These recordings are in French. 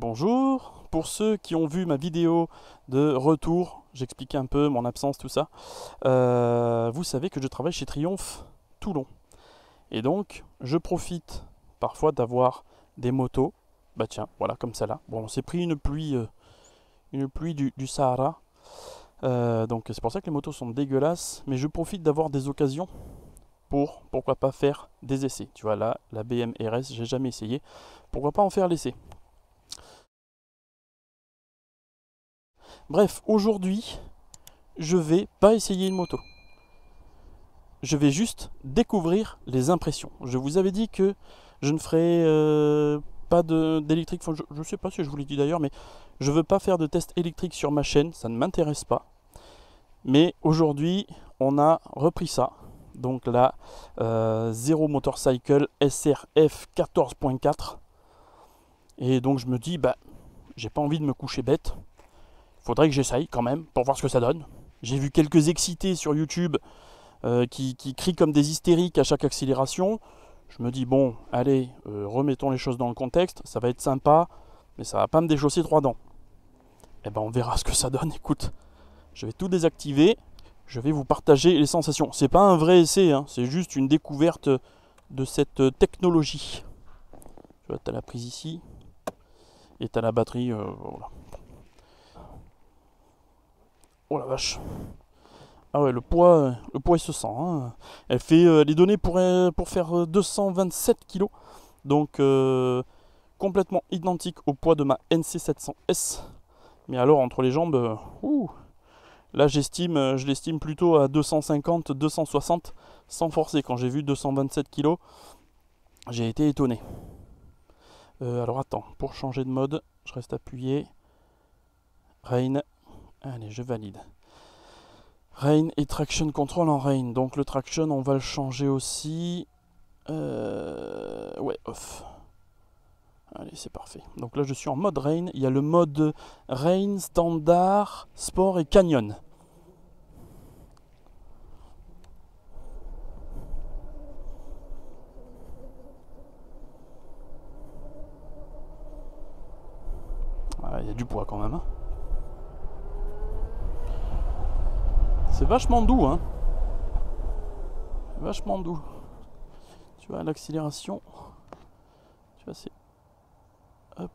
Bonjour, pour ceux qui ont vu ma vidéo de retour, j'expliquais un peu mon absence, tout ça. Vous savez que je travaille chez Triomphe Toulon. Et donc, je profite parfois d'avoir des motos. Bah tiens, voilà, comme ça là. Bon, on s'est pris une pluie du Sahara. Donc c'est pour ça que les motos sont dégueulasses. Mais je profite d'avoir des occasions pour, pourquoi pas, faire des essais. Tu vois là, la BM RS, j'ai jamais essayé. Pourquoi pas en faire l'essai? Bref, aujourd'hui, je vais pas essayer une moto. Je vais juste découvrir les impressions. Je vous avais dit que je ne ferai pas d'électrique. Enfin, je ne sais pas si je vous l'ai dit d'ailleurs, mais je veux pas faire de test électrique sur ma chaîne. Ça ne m'intéresse pas. Mais aujourd'hui, on a repris ça. Donc la Zero Motorcycle SRF 14.4. Et donc je me dis, bah, j'ai pas envie de me coucher bête. Faudrait que j'essaye quand même pour voir ce que ça donne. J'ai vu quelques excités sur YouTube qui crient comme des hystériques à chaque accélération. Je me dis bon, allez, remettons les choses dans le contexte, ça va être sympa, mais ça va pas me déchausser 3 dents. Et ben on verra ce que ça donne, écoute. Je vais tout désactiver, je vais vous partager les sensations. C'est pas un vrai essai, hein, c'est juste une découverte de cette technologie. Tu vois, t'as la prise ici, et t'as la batterie, voilà. Oh la vache. Ah ouais, le poids il se sent. Hein. Elle est donnée pour faire 227 kg. Donc complètement identique au poids de ma NC700S. Mais alors entre les jambes, là je l'estime plutôt à 250, 260 sans forcer. Quand j'ai vu 227 kg, j'ai été étonné. Alors attends, pour changer de mode, je reste appuyé. Rain. Allez, je valide. Rain et traction control en rain. Donc le traction, on va le changer aussi. Ouais, off. Allez, c'est parfait. Donc là, je suis en mode rain. Il y a le mode rain, standard, sport et canyon. Ah, il y a du poids quand même. Hein. C'est vachement doux, hein. Vachement doux. Tu vois, l'accélération. Tu vois, c'est. Hop.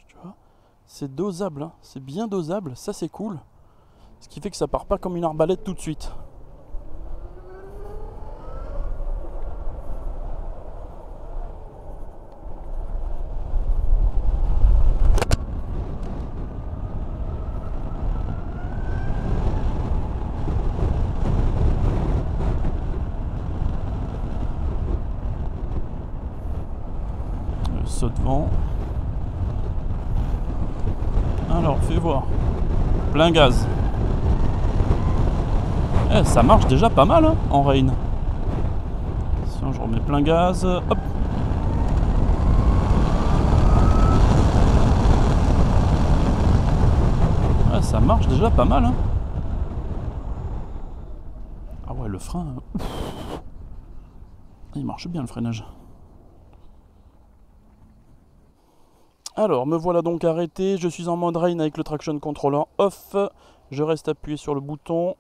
Tu vois. C'est dosable, hein. C'est bien dosable. Ça, c'est cool. Ce qui fait que ça part pas comme une arbalète tout de suite. Devant. Alors, fais voir. Plein gaz. Eh, ça marche déjà pas mal hein, en rain. Si je remets plein gaz, hop. Ouais, ça marche déjà pas mal. Hein. Ah ouais, le frein. Il marche bien le freinage. Alors, me voilà donc arrêté, je suis en mode rain avec le traction controller off, je reste appuyé sur le bouton,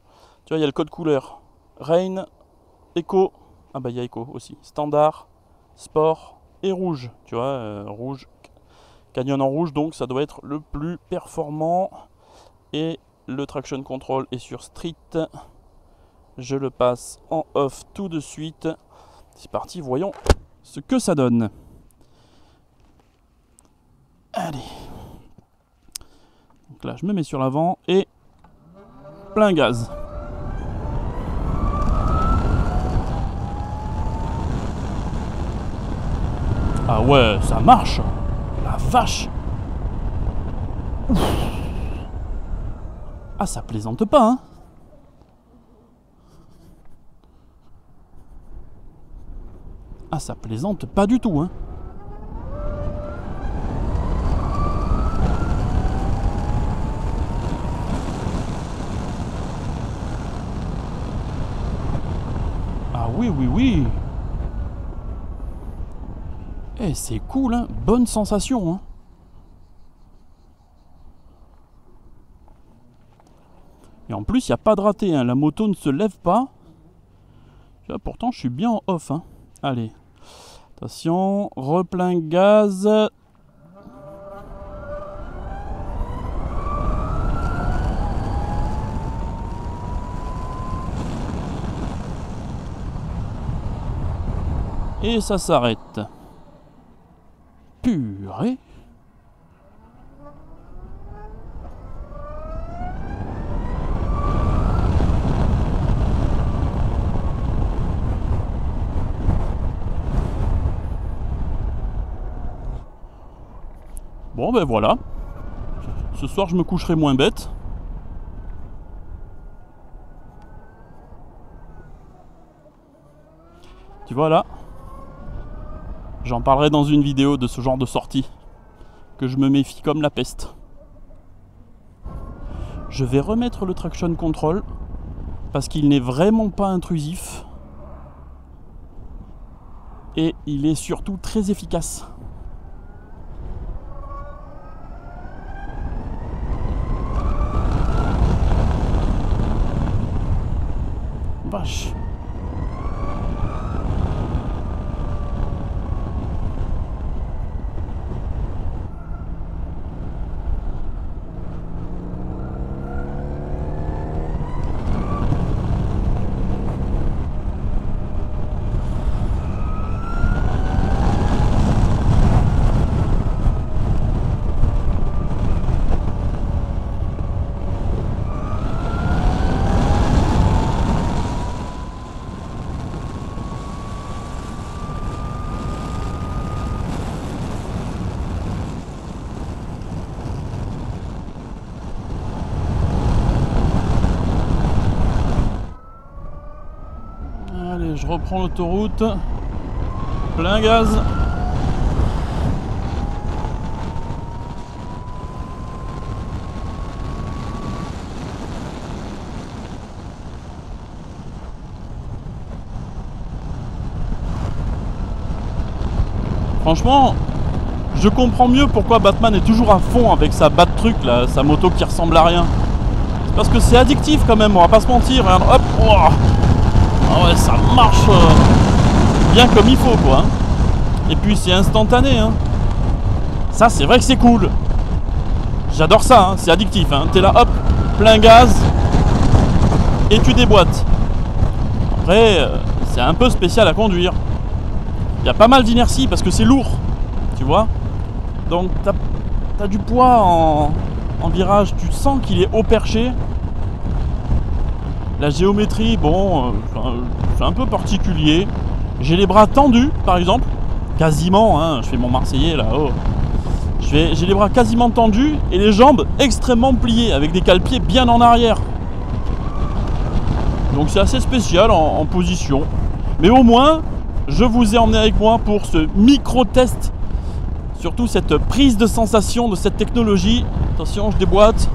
tu vois il y a le code couleur, rain, éco, ah bah il y a éco aussi, standard, sport et rouge, tu vois, rouge, canyon en rouge, donc ça doit être le plus performant, et le traction control est sur street, je le passe en off tout de suite, c'est parti, voyons ce que ça donne. Allez. Donc là, je me mets sur l'avant et plein gaz. Ah ouais, ça marche. La vache. Ouf. Ah, ça plaisante pas, hein. Ah, ça plaisante pas du tout, hein. Oui, oui, oui. Eh, c'est cool, hein. Bonne sensation, hein. Et en plus, il n'y a pas de raté, hein. La moto ne se lève pas. Tu vois, pourtant, je suis bien en off, hein. Allez. Attention, replein gaz. Et ça s'arrête. Purée. Bon ben voilà. Ce soir je me coucherai moins bête. Tu vois là. J'en parlerai dans une vidéo de ce genre de sortie. Que je me méfie comme la peste. Je vais remettre le traction control. Parce qu'il n'est vraiment pas intrusif. Et il est surtout très efficace. Vache. Allez, je reprends l'autoroute. Plein gaz. Franchement, je comprends mieux pourquoi Batman est toujours à fond avec sa batte truc là, sa moto qui ressemble à rien. C'est parce que c'est addictif quand même, on va pas se mentir. Regarde, hop, oh. Ah ouais, ça marche bien comme il faut quoi. Et puis c'est instantané. Hein. Ça c'est vrai que c'est cool. J'adore ça, hein. C'est addictif. Hein. T'es là, hop, plein gaz et tu déboîtes. Après, c'est un peu spécial à conduire. Il y a pas mal d'inertie parce que c'est lourd, tu vois. Donc t'as du poids en virage, tu sens qu'il est haut perché. La géométrie, bon, c'est un peu particulier. J'ai les bras tendus, par exemple, quasiment, hein, je fais mon Marseillais là, oh. J'ai les bras quasiment tendus et les jambes extrêmement pliées, avec des cale-pieds bien en arrière. Donc c'est assez spécial en position. Mais au moins, je vous ai emmené avec moi pour ce micro-test. Surtout cette prise de sensation de cette technologie. Attention, je déboîte.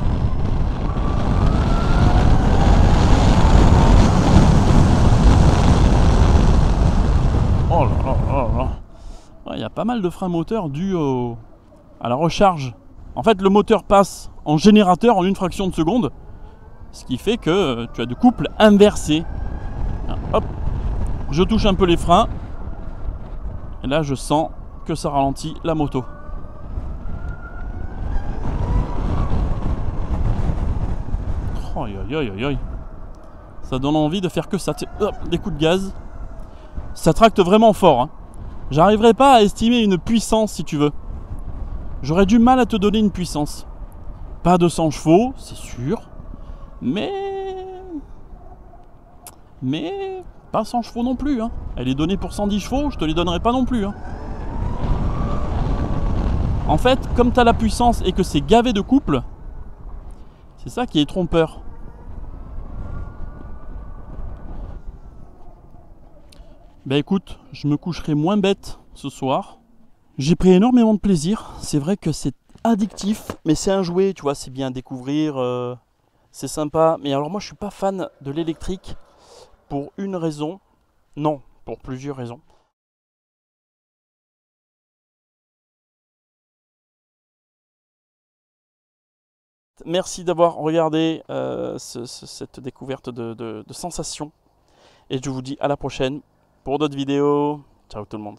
Oh là là là là. Ouais, il y a pas mal de freins moteurs dus à la recharge. En fait, le moteur passe en générateur en une fraction de seconde. Ce qui fait que tu as du couple inversé. Hop, je touche un peu les freins. Et là, je sens que ça ralentit la moto. Oh, aïe, aïe, aïe, aïe. Ça donne envie de faire que ça. Hop, des coups de gaz. Ça tracte vraiment fort. Hein. J'arriverai pas à estimer une puissance, si tu veux. J'aurais du mal à te donner une puissance. Pas de 100 chevaux, c'est sûr. Mais pas 100 chevaux non plus. Hein. Elle est donnée pour 110 chevaux, je te les donnerai pas non plus. Hein. En fait, comme tu as la puissance et que c'est gavé de couple, c'est ça qui est trompeur. Ben écoute, je me coucherai moins bête ce soir. J'ai pris énormément de plaisir. C'est vrai que c'est addictif, mais c'est un jouet, tu vois, c'est bien à découvrir, c'est sympa. Mais alors moi, je suis pas fan de l'électrique pour une raison. Non, pour plusieurs raisons. Merci d'avoir regardé cette découverte de sensations. Et je vous dis à la prochaine pour d'autres vidéos. Ciao tout le monde.